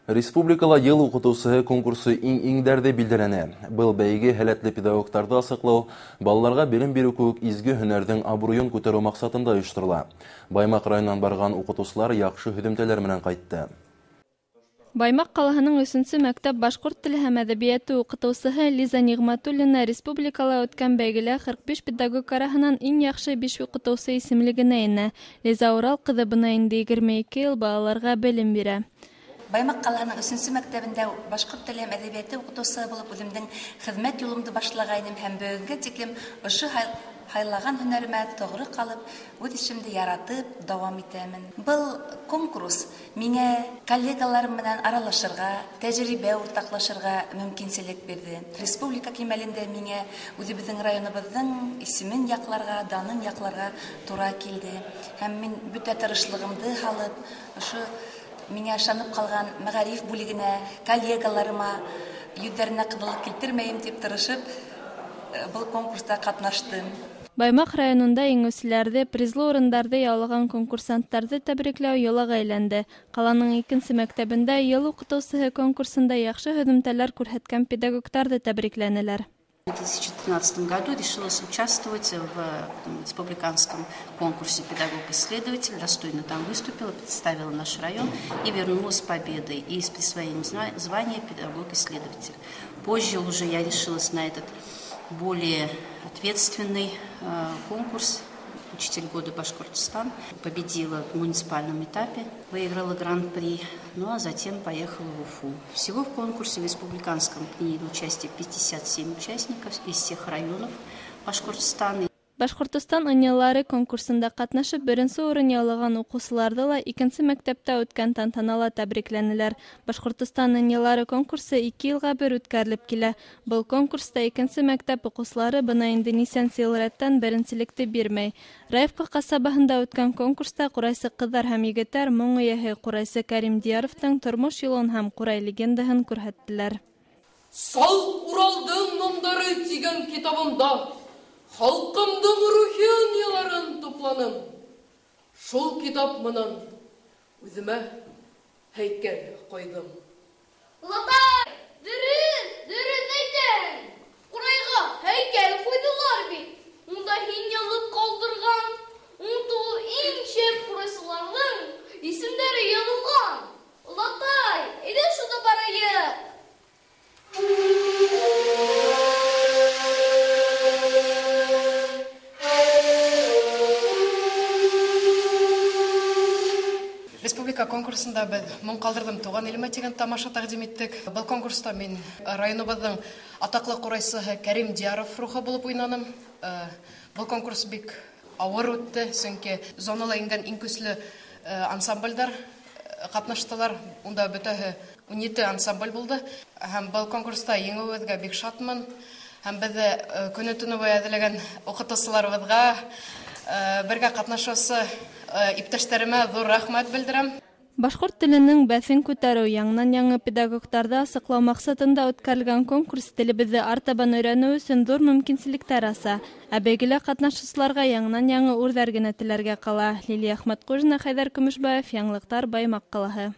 Республикала ел укытуысы конкурсы иңдерде билдерене. Был бәйге һәләтле педагогтарды асыклау, балаларга билим бирү күк изге һөнәрдең абруен күтәрү максатында оештырыла. Баймак районынан барган укытучылар яхшы һөҙөмтәләр менән кайтты. Баймак калаһының 3-нче мәктәп башҡорт теле һәм әҙәбиәте укытыусыһы Лиза Нигъмәтуллина республикала үткән бәйгелә 45 педагог араһынан иң яҡшы 5 укытыусы исемлегенә инә. Лиза Урал ҡыҙы бына инде 22 йыл балаларға белем бирә. Баймак калаһының 3-нче мәктәбендә башҡорт теле һәм әҙәбиәте укытыусы булып үҙемдең хеҙмәт юлымды башлагайным һәм бөгөнгә тиклем ошо һайлаган һөнәремә тоғры ҡалып, үҙ эшемде яратып дауам итәмен. Был конкурс миңә коллегаларым менән аралашырға, тәжрибә уртаҡлашырға мөмкинселек бирҙе. Республика кимәлендә миңә үҙебеҙҙең районыбыҙҙың исемен яҡларға, данын яҡларға тура килде. Һәм мин бөтә тырышлығымды һалып, ошо миңә ышанып ҡалған мәғариф бүлегенә, коллегаларыма йөҙҙәренә ҡыҙыллыҡ килтермәйем тип тырышып, был конкурста ҡатнаштым. Баймак районында еңеүселәрҙе, призлы урындарды яулаған конкурсанттарҙы тәбрикләү йылыға әйләнде. Ҡаланың 2-нче мәктәбендә йыл уҡытыусыһы конкурсында яҡшы һөҙөмтәләр күрһәткән педагогтарҙы тәбрикләнеләр. В 2013 году решилась участвовать в республиканском конкурсе «Педагог-исследователь». Достойно там выступила, представила наш район и вернулась с победой и с присвоением звания «Педагог-исследователь». Позже уже я решилась на этот более ответственный конкурс «Учитель года Башкортостан». Победила в муниципальном этапе, выиграла гран-при, ну а затем поехала в Уфу. Всего в конкурсе в республиканском приняли участие 57 участников из всех районов Башкортостана. Башҡортостан ынйылары конкурсында ҡатнашып, 1-нче урын яулаған уҡыусыларҙы ла 2-нче мәктәптә үткән тантанала тәбрикләнеләр. Башҡортостан ынйылары конкурсы 2 йылға бер үткәрелеп килә. Был конкурста 2-нче мәктәп уҡыусылары бына инде нисәнсе йыл рәттән беренселекте бирмәй. Раевка ҡасабаһында үткән конкурста ҡурайсы ҡыҙҙар һәм егеттәр моң эйәһе ҡурайсы Кәрим Дияровтың тормош юлын һәм ҡурай легендаһын күрһәттеләр. Сал Уралдың моңдары тигән китабымда халҡымдың рухин яларын тупланым. Шул китап менән үҙемә һәйкәл ҡойҙом. Олатай, дөрөҫ әйтәһең. Ҡурайға һәйкәл ҡуйҙылар бит. Унда һин яҙып ҡалдырған унтулы иң шәп ҡурайсыларҙың исемдәре яҙылған. Олатай, әйҙә шунда барайыҡ. Республика конкурсында беҙ моң ҡалдырҙым туған илемә тигән тамаша тәҡдим иттек. Был конкурста мин районыбыҙҙың атаҡлы ҡурайсыһы Кәрим Дияров рухы булып уйнаным. Был конкурс бик ауыр үтте, сөнки зонала ингән иң көслө ансамбльдар ҡатнаштылар. Унда бөтәһе 17 ансамбль булды. Һәм был конкурста еңеүебеҙгә бик шатмын. Һәм беҙҙе көнө-төнө буйы әҙерләгән уҡытыусыларыбыҙға, бергә ҡатнашыусы иптәштәремә ҙур рәхмәт белдерәм. Башҡорт теленең бәҫен күтәреү, яңынан-яңы педагогтарҙы асыҡлау маҡсатында үткәрелгән конкурс телебеҙҙе артабан өйрәнеү өсөн ҙур мөмкинселектәр аса. Ә бәйгелә ҡатнашыусыларға яңынан-яңы үрҙәр генә теләргә ҡала. Лилиә Әхмәтҡужина, Хәйҙәр Көмөшбаев, Яңылыҡтар, Баймаҡ ҡалаһы.